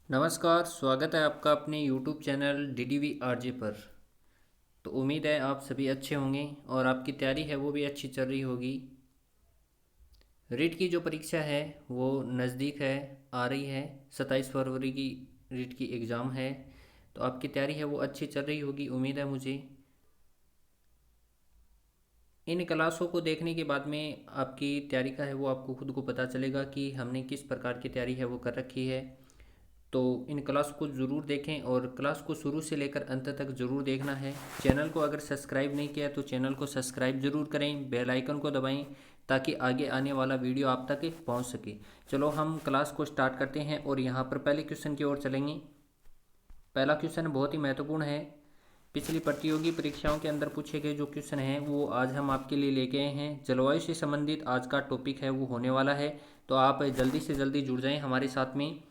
नमस्कार, स्वागत है आपका अपने YouTube चैनल DDV RJ पर। तो उम्मीद है आप सभी अच्छे होंगे और आपकी तैयारी है वो भी अच्छी चल रही होगी। रीट की जो परीक्षा है वो नज़दीक है, आ रही है। 27 फरवरी की रीट की एग्ज़ाम है। तो आपकी तैयारी है वो अच्छी चल रही होगी, उम्मीद है मुझे। इन क्लासों को देखने के बाद में आपकी तैयारी का है वो आपको खुद को पता चलेगा कि हमने किस प्रकार की तैयारी है वो कर रखी है। तो इन क्लास को ज़रूर देखें और क्लास को शुरू से लेकर अंत तक ज़रूर देखना है। चैनल को अगर सब्सक्राइब नहीं किया तो चैनल को सब्सक्राइब ज़रूर करें, बेल आइकन को दबाएं ताकि आगे आने वाला वीडियो आप तक पहुंच सके। चलो हम क्लास को स्टार्ट करते हैं और यहाँ पर पहले क्वेश्चन की ओर चलेंगे। पहला क्वेश्चन बहुत ही महत्वपूर्ण है। पिछली प्रतियोगी परीक्षाओं के अंदर पूछे गए जो क्वेश्चन हैं वो आज हम आपके लिए लेके आए हैं। जलवायु से संबंधित आज का टॉपिक है वो होने वाला है। तो आप जल्दी से जल्दी जुड़ जाएं हमारे साथ में।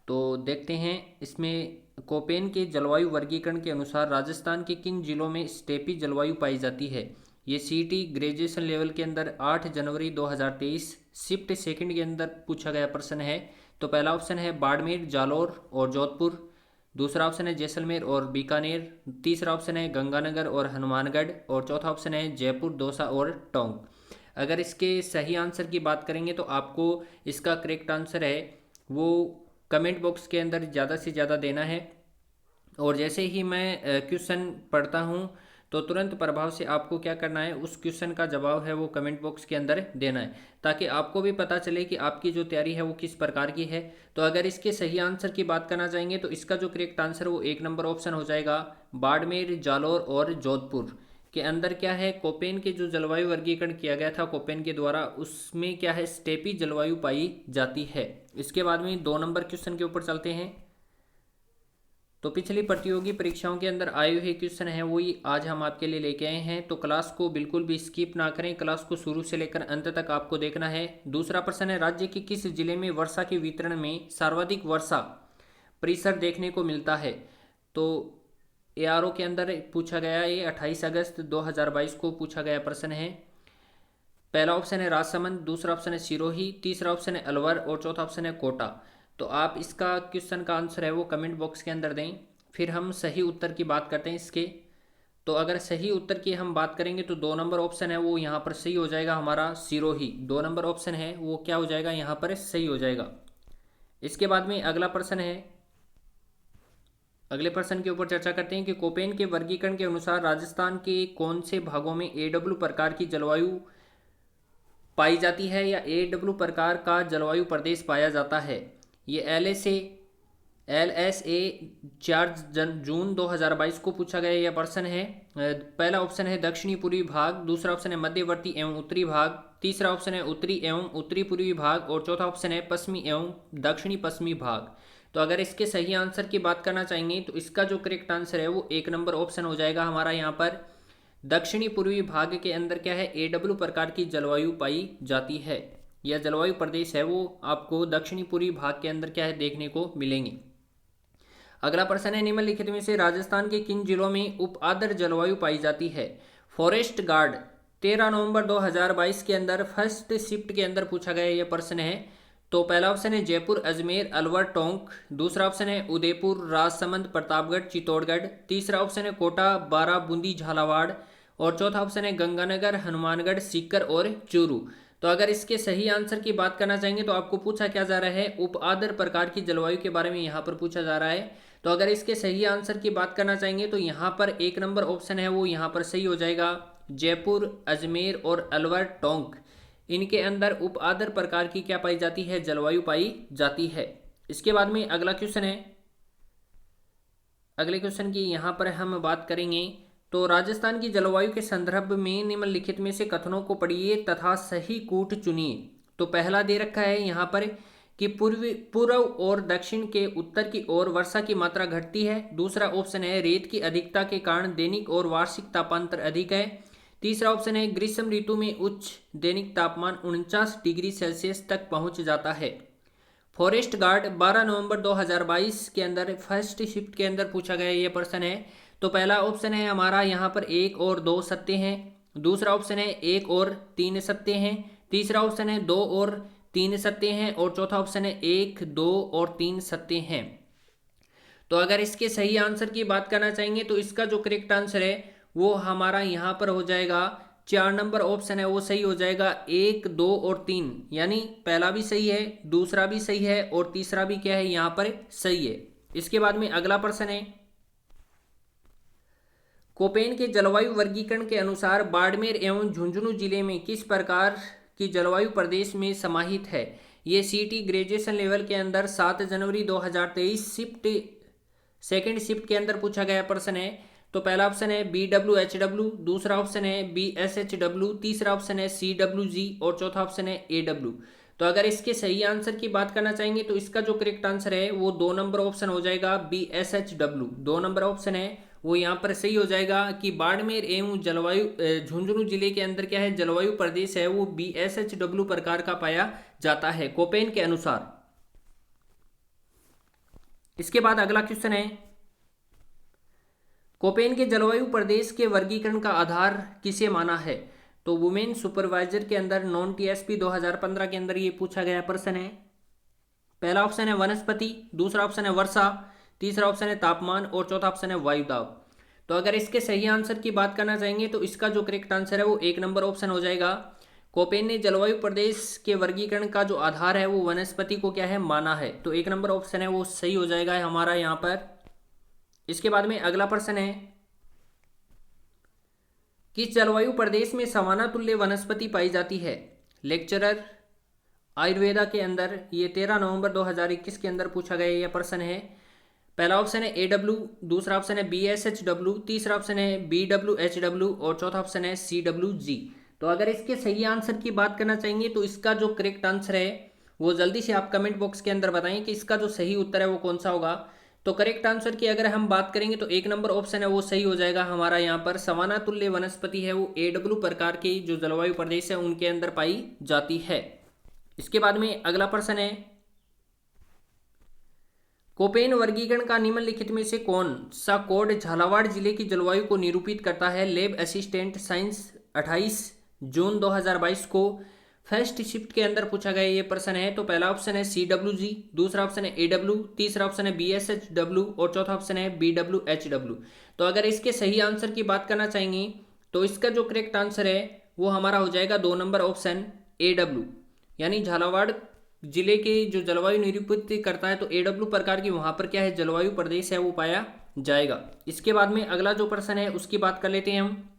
तो देखते हैं इसमें कोपेन के जलवायु वर्गीकरण के अनुसार राजस्थान के किन जिलों में स्टेपी जलवायु पाई जाती है। ये सीटी ग्रेजुएशन लेवल के अंदर 8 जनवरी 2023 शिफ्ट सेकंड के अंदर पूछा गया प्रश्न है। तो पहला ऑप्शन है बाड़मेर, जालौर और जोधपुर। दूसरा ऑप्शन है जैसलमेर और बीकानेर। तीसरा ऑप्शन है गंगानगर और हनुमानगढ़। और चौथा ऑप्शन है जयपुर, दौसा और टोंक। अगर इसके सही आंसर की बात करेंगे तो आपको इसका करेक्ट आंसर है वो कमेंट बॉक्स के अंदर ज़्यादा से ज़्यादा देना है। और जैसे ही मैं क्वेश्चन पढ़ता हूँ तो तुरंत प्रभाव से आपको क्या करना है, उस क्वेश्चन का जवाब है वो कमेंट बॉक्स के अंदर देना है ताकि आपको भी पता चले कि आपकी जो तैयारी है वो किस प्रकार की है। तो अगर इसके सही आंसर की बात करना चाहेंगे तो इसका जो करेक्ट आंसर वो 1 नंबर ऑप्शन हो जाएगा, बाड़मेर, जालौर और जोधपुर के अंदर क्या है, कोपेन के जो जलवायु वर्गीकरण किया गया था कोपेन के द्वारा, उसमें क्या है स्टेपी जलवायु पाई जाती है। इसके बाद में 2 नंबर क्वेश्चन के ऊपर चलते हैं। तो पिछली प्रतियोगी परीक्षाओं के अंदर आए हुए क्वेश्चन हैं वही आज हम आपके लिए लेके आए हैं। तो क्लास को बिल्कुल भी स्किप ना करें, क्लास को शुरू से लेकर अंत तक आपको देखना है। दूसरा प्रश्न है राज्य के किस जिले में वर्षा के वितरण में सर्वाधिक वर्षा परिसर देखने को मिलता है। तो ARO के अंदर पूछा गया, ये 28 अगस्त 2022 को पूछा गया प्रश्न है। पहला ऑप्शन है राजसमंद, दूसरा ऑप्शन है सिरोही, तीसरा ऑप्शन है अलवर और चौथा ऑप्शन है कोटा। तो आप इसका क्वेश्चन का आंसर है वो कमेंट बॉक्स के अंदर दें। फिर हम सही उत्तर की बात करते हैं इसके। तो अगर सही उत्तर की हम बात करेंगे तो 2 नंबर ऑप्शन है वो यहाँ पर सही हो जाएगा हमारा, सिरोही। 2 नंबर ऑप्शन है वो क्या हो जाएगा, यहाँ पर सही हो जाएगा। इसके बाद में अगला प्रश्न है, अगले प्रश्न के ऊपर चर्चा करते हैं कि कोपेन के वर्गीकरण के अनुसार राजस्थान के कौन से भागों में AW प्रकार की जलवायु पाई जाती है या AW प्रकार का जलवायु प्रदेश पाया जाता है। ये LSA 4 जून 2022 को पूछा गया यह प्रश्न है। पहला ऑप्शन है दक्षिणी पूर्वी भाग, दूसरा ऑप्शन है मध्यवर्ती एवं उत्तरी भाग, तीसरा ऑप्शन है उत्तरी एवं उत्तरी पूर्वी भाग और चौथा ऑप्शन है पश्चिमी एवं दक्षिणी पश्चिमी भाग। तो अगर इसके सही आंसर की बात करना चाहेंगे तो इसका जो करेक्ट आंसर है वो 1 नंबर ऑप्शन हो जाएगा हमारा, यहाँ पर दक्षिणी पूर्वी भाग के अंदर क्या है AW प्रकार की जलवायु पाई जाती है। यह जलवायु प्रदेश है वो आपको दक्षिणी पूर्वी भाग के अंदर क्या है देखने को मिलेंगे। अगला प्रश्न है निम्नलिखित में से राजस्थान के किन जिलों में उप आर्द्र जलवायु पाई जाती है। फॉरेस्ट गार्ड 13 नवंबर 2022 के अंदर फर्स्ट शिफ्ट के अंदर पूछा गया यह प्रश्न है। तो पहला ऑप्शन है जयपुर, अजमेर, अलवर, टोंक। दूसरा ऑप्शन है उदयपुर, राजसमंद, प्रतापगढ़, चित्तौड़गढ़। तीसरा ऑप्शन है कोटा, बारा, बूंदी, झालावाड़। और चौथा ऑप्शन है गंगानगर, हनुमानगढ़, सीकर और चूरू। तो अगर इसके सही आंसर की बात करना चाहेंगे तो आपको पूछा क्या जा रहा है, उप आर्द्र प्रकार की जलवायु के बारे में यहाँ पर पूछा जा रहा है। तो अगर इसके सही आंसर की बात करना चाहेंगे तो यहाँ पर 1 नंबर ऑप्शन है वो यहाँ पर सही हो जाएगा, जयपुर, अजमेर और अलवर, टोंक। इनके अंदर उप आर्द्र प्रकार की क्या पाई जाती है, जलवायु पाई जाती है। इसके बाद में अगला क्वेश्चन है, अगले क्वेश्चन की यहाँ पर हम बात करेंगे। तो राजस्थान की जलवायु के संदर्भ में निम्नलिखित में से कथनों को पढ़िए तथा सही कूट चुनिए। तो पहला दे रखा है यहाँ पर कि पूर्व और दक्षिण के उत्तर की ओर वर्षा की मात्रा घटती है। दूसरा ऑप्शन है रेत की अधिकता के कारण दैनिक और वार्षिक तापांतर अधिक है। तीसरा ऑप्शन है ग्रीष्म ऋतु में उच्च दैनिक तापमान 49 डिग्री सेल्सियस तक पहुंच जाता है। फॉरेस्ट गार्ड 12 नवंबर 2022 के अंदर फर्स्ट शिफ्ट के अंदर पूछा गया ये प्रश्न है। तो पहला ऑप्शन है हमारा यहाँ पर 1 और 2 सत्य हैं। दूसरा ऑप्शन है 1 और 3 सत्य हैं। तीसरा ऑप्शन है 2 और 3 सत्य हैं और चौथा ऑप्शन है 1, 2 और 3 सत्य हैं। तो अगर इसके सही आंसर की बात करना चाहेंगे तो इसका जो करेक्ट आंसर है वो हमारा यहाँ पर हो जाएगा 4 नंबर ऑप्शन है वो सही हो जाएगा। 1, 2 और 3 यानी पहला भी सही है, दूसरा भी सही है और तीसरा भी क्या है यहाँ पर सही है। इसके बाद में अगला प्रश्न है, कोपेन के जलवायु वर्गीकरण के अनुसार बाड़मेर एवं झुंझुनू जिले में किस प्रकार की जलवायु प्रदेश में समाहित है। ये सीटी ग्रेजुएशन लेवल के अंदर 7 जनवरी 2023 शिफ्ट सेकेंड शिफ्ट के अंदर पूछा गया प्रश्न है। तो पहला ऑप्शन है BWHW, दूसरा ऑप्शन है BSHW, तीसरा ऑप्शन है CWG और चौथा ऑप्शन है AW। तो अगर इसके सही आंसर की बात करना चाहेंगे तो इसका जो करेक्ट आंसर है वो 2 नंबर ऑप्शन हो जाएगा BSHW। 2 नंबर ऑप्शन है वो यहाँ पर सही हो जाएगा कि बाड़मेर एवं जलवायु झुंझुनू जिले के अंदर क्या है जलवायु प्रदेश है वो BSHW प्रकार का पाया जाता है कोपेन के अनुसार। इसके बाद अगला क्वेश्चन है, कोपेन के जलवायु प्रदेश के वर्गीकरण का आधार किसे माना है। तो वुमेन सुपरवाइजर के अंदर नॉन TSP 2015 के अंदर ये पूछा गया प्रश्न है। पहला ऑप्शन है वनस्पति, दूसरा ऑप्शन है वर्षा, तीसरा ऑप्शन है तापमान और चौथा ऑप्शन है वायुदाब। तो अगर इसके सही आंसर की बात करना चाहेंगे तो इसका जो करेक्ट आंसर है वो 1 नंबर ऑप्शन हो जाएगा। कोपेन ने जलवायु प्रदेश के वर्गीकरण का जो आधार है वो वनस्पति को क्या है माना है। तो 1 नंबर ऑप्शन है वो सही हो जाएगा हमारा यहाँ पर। इसके बाद में अगला प्रश्न है, किस जलवायु प्रदेश में सवाना तुल्य वनस्पति पाई जाती है। लेक्चरर आयुर्वेदा के अंदर ये 13 नवंबर 2021 के अंदर पूछा गया यह प्रश्न है। पहला ऑप्शन है AW, दूसरा ऑप्शन है BSHW, तीसरा ऑप्शन है BWHW और चौथा ऑप्शन है CWG। तो अगर इसके सही आंसर की बात करना चाहेंगे तो इसका जो करेक्ट आंसर है वो जल्दी से आप कमेंट बॉक्स के अंदर बताएं कि इसका जो सही उत्तर है वो कौन सा होगा। तो करेक्ट आंसर की अगर हम बात करेंगे तो 1 नंबर ऑप्शन है वो सही हो जाएगा हमारा यहाँ पर। सवाना तुल्य वनस्पति है वो AW प्रकार की जो जलवायु प्रदेश है उनके अंदर पाई जाती है। इसके बाद में अगला प्रश्न है, कोपेन वर्गीकरण का निम्नलिखित में से कौन सा कोड झालावाड़ जिले की जलवायु को निरूपित करता है। लैब असिस्टेंट साइंस 28 जून 2022 को फर्स्ट शिफ्ट के अंदर पूछा गया ये प्रश्न है। तो पहला ऑप्शन है CWG, दूसरा ऑप्शन है AW, तीसरा ऑप्शन है BSHW और चौथा ऑप्शन है BWHW। तो अगर इसके सही आंसर की बात करना चाहेंगे तो इसका जो करेक्ट आंसर है वो हमारा हो जाएगा 2 नंबर ऑप्शन AW, यानी झालावाड़ जिले के जो जलवायु निरूपित करता है तो AW प्रकार की वहां पर क्या है जलवायु प्रदेश है वो पाया जाएगा। इसके बाद में अगला जो प्रश्न है उसकी बात कर लेते हैं हम।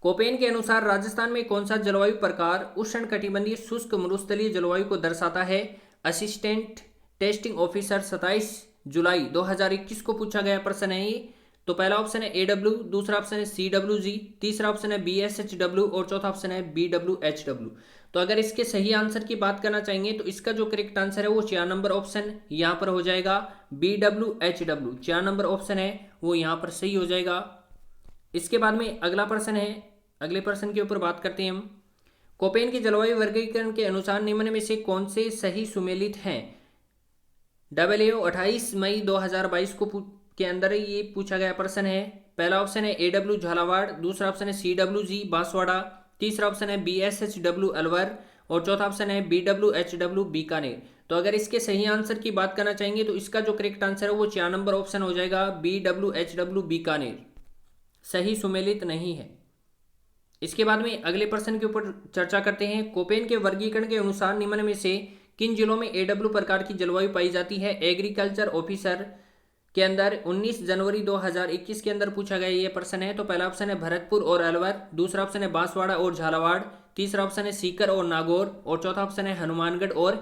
कोपेन के अनुसार राजस्थान में कौन सा जलवायु प्रकार उष्णकटिबंधीय शुष्क मरुस्थलीय जलवायु को दर्शाता है। असिस्टेंट टेस्टिंग ऑफिसर 27 जुलाई 2021 को पूछा गया प्रश्न है ये। तो पहला ऑप्शन है AW, दूसरा ऑप्शन है CWG, तीसरा ऑप्शन है BSHW और चौथा ऑप्शन है BWHW। तो अगर इसके सही आंसर की बात करना चाहेंगे तो इसका जो करेक्ट आंसर है वो 4 नंबर ऑप्शन यहाँ पर हो जाएगा BWHW। 4 नंबर ऑप्शन है वो यहाँ पर सही हो जाएगा। इसके बाद में अगला प्रश्न है, अगले प्रश्न के ऊपर बात करते हैं हम। कोपेन के जलवायु वर्गीकरण के अनुसार निम्न में से कौन से सही सुमेलित हैं। WHO 28 मई 2022 को के अंदर ये पूछा गया प्रश्न है। पहला ऑप्शन है AW झालावाड़, दूसरा ऑप्शन है CWG बांसवाड़ा, तीसरा ऑप्शन है BSHW अलवर और चौथा ऑप्शन है BWHW बीकानेर। तो अगर इसके सही आंसर की बात करना चाहेंगे तो इसका जो करेक्ट आंसर है वो 4 नंबर ऑप्शन हो जाएगा BWHW बीकानेर, सही सुमेलित नहीं है। इसके बाद में अगले प्रश्न के ऊपर चर्चा करते हैं। कोपेन के वर्गीकरण के अनुसार निम्न में से किन जिलों में AW प्रकार की जलवायु पाई जाती है। एग्रीकल्चर ऑफिसर के अंदर 19 जनवरी 2021 के अंदर पूछा गया ये प्रश्न है। तो पहला ऑप्शन है भरतपुर और अलवर, दूसरा ऑप्शन है बांसवाड़ा और झालावाड़, तीसरा ऑप्शन है सीकर और नागौर और चौथा ऑप्शन है हनुमानगढ़ और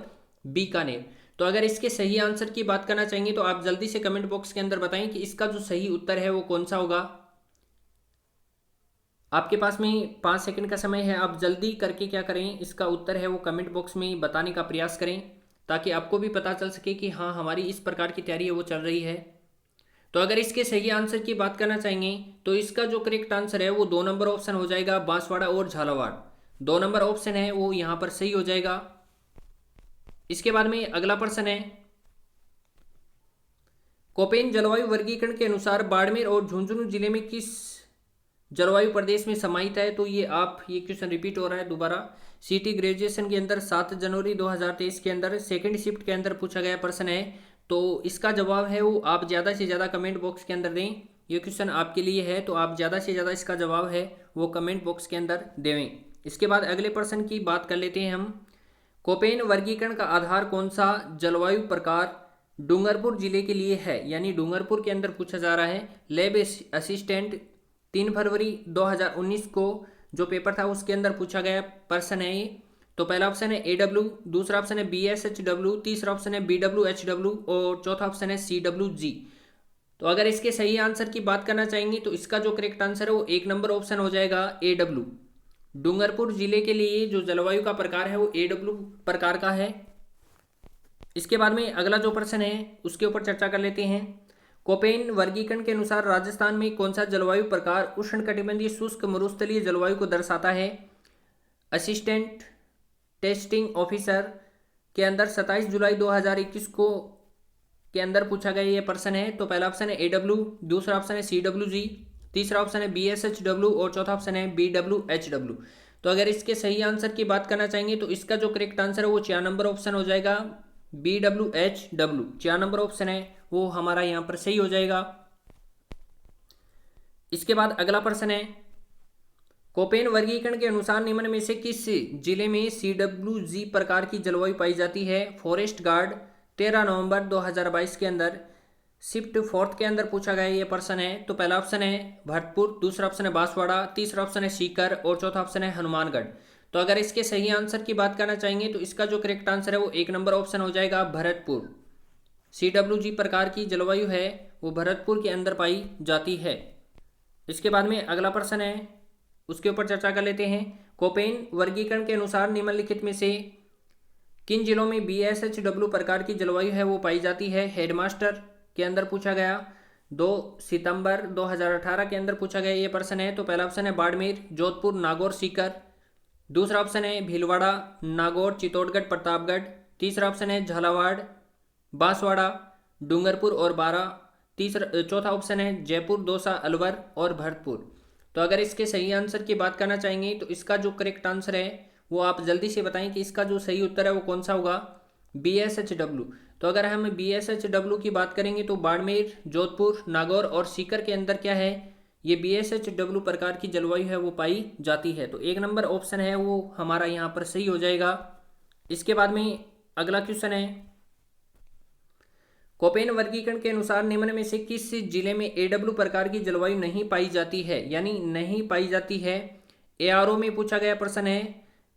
बीकानेर। तो अगर इसके सही आंसर की बात करना चाहेंगे तो आप जल्दी से कमेंट बॉक्स के अंदर बताएं कि इसका जो सही उत्तर है वो कौन सा होगा। आपके पास में 5 सेकंड का समय है, आप जल्दी करके क्या करें इसका उत्तर है वो कमेंट बॉक्स में बताने का प्रयास करें ताकि आपको भी पता चल सके कि हाँ हमारी इस प्रकार की तैयारी है वो चल रही है। तो अगर इसके सही आंसर की बात करना चाहेंगे तो इसका जो करेक्ट आंसर है वो 2 नंबर ऑप्शन हो जाएगा बांसवाड़ा और झालावाड़। 2 नंबर ऑप्शन है वो यहाँ पर सही हो जाएगा। इसके बाद में अगला प्रश्न है, कोपेन जलवायु वर्गीकरण के अनुसार बाड़मेर और झुंझुनू जिले में किस जलवायु प्रदेश में समाहित है। तो ये क्वेश्चन रिपीट हो रहा है दोबारा। सीटी ग्रेजुएशन के अंदर 7 जनवरी 2023 के अंदर सेकंड शिफ्ट के अंदर पूछा गया प्रश्न है। तो इसका जवाब है वो आप ज़्यादा से ज़्यादा कमेंट बॉक्स के अंदर दें। ये क्वेश्चन आपके लिए है, तो आप ज़्यादा से ज़्यादा इसका जवाब है वो कमेंट बॉक्स के अंदर देवें। इसके बाद अगले प्रश्न की बात कर लेते हैं हम। कोपेन वर्गीकरण का आधार कौन सा जलवायु प्रकार डूंगरपुर जिले के लिए है, यानी डूंगरपुर के अंदर पूछा जा रहा है। लैब असिस्टेंट 3 फरवरी 2019 को जो पेपर था उसके अंदर पूछा गया प्रश्न है ये। तो पहला ऑप्शन है AW, दूसरा ऑप्शन है BSHW, तीसरा ऑप्शन है BWHW और चौथा ऑप्शन है CWG। तो अगर इसके सही आंसर की बात करना चाहेंगे तो इसका जो करेक्ट आंसर है वो 1 नंबर ऑप्शन हो जाएगा AW। डूंगरपुर जिले के लिए जो जलवायु का प्रकार है वो AW प्रकार का है। इसके बाद में अगला जो प्रश्न है उसके ऊपर चर्चा कर लेते हैं। कोपेन वर्गीकरण के अनुसार राजस्थान में कौन सा जलवायु प्रकार उष्णकटिबंधीय शुष्क मरुस्थलीय जलवायु को दर्शाता है। असिस्टेंट टेस्टिंग ऑफिसर के अंदर 27 जुलाई 2021 को के अंदर पूछा गया ये प्रश्न है। तो पहला ऑप्शन है AW, दूसरा ऑप्शन है CWG, तीसरा ऑप्शन है BSHW और चौथा ऑप्शन है BWHW। तो अगर इसके सही आंसर की बात करना चाहेंगे तो इसका जो करेक्ट आंसर है वो 4 नंबर ऑप्शन हो जाएगा BWHW। 4 नंबर ऑप्शन है वो हमारा यहाँ पर सही हो जाएगा। इसके बाद अगला प्रश्न है। कोपेन वर्गीकरण के अनुसार निम्न में से किस जिले में CWG प्रकार की जलवायु पाई जाती है। फॉरेस्ट गार्ड 13 नवंबर 2022 के अंदर शिफ्ट 4 के अंदर पूछा गया ये प्रश्न है। तो पहला ऑप्शन है भरतपुर, दूसरा ऑप्शन है बांसवाड़ा, तीसरा ऑप्शन है सीकर और चौथा ऑप्शन है हनुमानगढ़। तो अगर इसके सही आंसर की बात करना चाहेंगे तो इसका जो करेक्ट आंसर है वो 1 नंबर ऑप्शन हो जाएगा भरतपुर। CWG प्रकार की जलवायु है वो भरतपुर के अंदर पाई जाती है। इसके बाद में अगला प्रश्न है उसके ऊपर चर्चा कर लेते हैं। कोपेन वर्गीकरण के अनुसार निम्नलिखित में से किन जिलों में BSHW प्रकार की जलवायु है वो पाई जाती है। हेडमास्टर के अंदर पूछा गया 2 सितंबर 2018 के अंदर पूछा गया ये प्रश्न है। तो पहला ऑप्शन है बाड़मेर, जोधपुर, नागौर, सीकर, दूसरा ऑप्शन है भीलवाड़ा, नागौर, चित्तौड़गढ़, प्रतापगढ़, तीसरा ऑप्शन है झालावाड़, बांसवाड़ा, डूंगरपुर और बारा, चौथा ऑप्शन है जयपुर, दौसा, अलवर और भरतपुर। तो अगर इसके सही आंसर की बात करना चाहेंगे तो इसका जो करेक्ट आंसर है वो आप जल्दी से बताएं कि इसका जो सही उत्तर है वो कौन सा होगा। BSHW। तो अगर हम BSHW की बात करेंगे तो बाड़मेर, जोधपुर, नागौर और सीकर के अंदर क्या है ये BSHW प्रकार की जलवायु है वो पाई जाती है। तो 1 नंबर ऑप्शन है वो हमारा यहाँ पर सही हो जाएगा। इसके बाद में अगला क्वेश्चन है। कोपेन वर्गीकरण के अनुसार निम्न में से किस जिले में AW प्रकार की जलवायु नहीं पाई जाती है, यानी नहीं पाई जाती है। ARO में पूछा गया प्रश्न है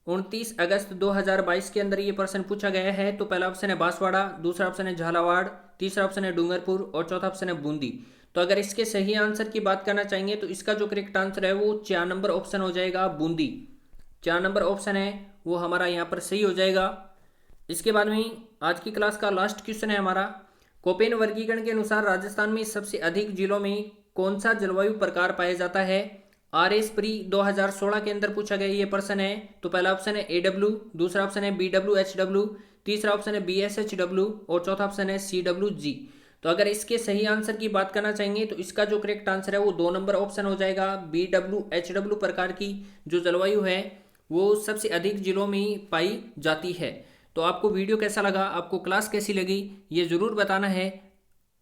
29 अगस्त 2022 के अंदर ये प्रश्न पूछा गया है। तो पहला ऑप्शन है बांसवाड़ा, दूसरा ऑप्शन है झालावाड़, तीसरा ऑप्शन है डूंगरपुर और चौथा ऑप्शन है बूंदी। तो अगर इसके सही आंसर की बात करना चाहेंगे तो इसका जो करेक्ट आंसर है वो 4 नंबर ऑप्शन हो जाएगा बूंदी। 4 नंबर ऑप्शन है वो हमारा यहाँ पर सही हो जाएगा। इसके बाद में आज की क्लास का लास्ट क्वेश्चन है हमारा। कोपेन वर्गीकरण के अनुसार राजस्थान में सबसे अधिक जिलों में कौन सा जलवायु प्रकार पाया जाता है। RS प्री 2016 के अंदर पूछा गया ये प्रश्न है। तो पहला ऑप्शन है AW, दूसरा ऑप्शन है BWHW, तीसरा ऑप्शन है BSHW और चौथा ऑप्शन है CWG। तो अगर इसके सही आंसर की बात करना चाहेंगे तो इसका जो करेक्ट आंसर है वो 2 नंबर ऑप्शन हो जाएगा। BWHW प्रकार की जो जलवायु है वो सबसे अधिक जिलों में पाई जाती है। तो आपको वीडियो कैसा लगा, आपको क्लास कैसी लगी ये ज़रूर बताना है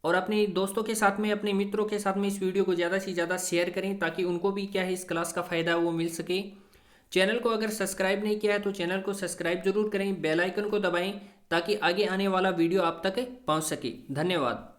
और अपने दोस्तों के साथ में, अपने मित्रों के साथ में इस वीडियो को ज़्यादा से ज़्यादा शेयर करें ताकि उनको भी क्या है इस क्लास का फ़ायदा वो मिल सके। चैनल को अगर सब्सक्राइब नहीं किया है तो चैनल को सब्सक्राइब जरूर करें, बेल आइकन को दबाएं ताकि आगे आने वाला वीडियो आप तक पहुंच सके। धन्यवाद।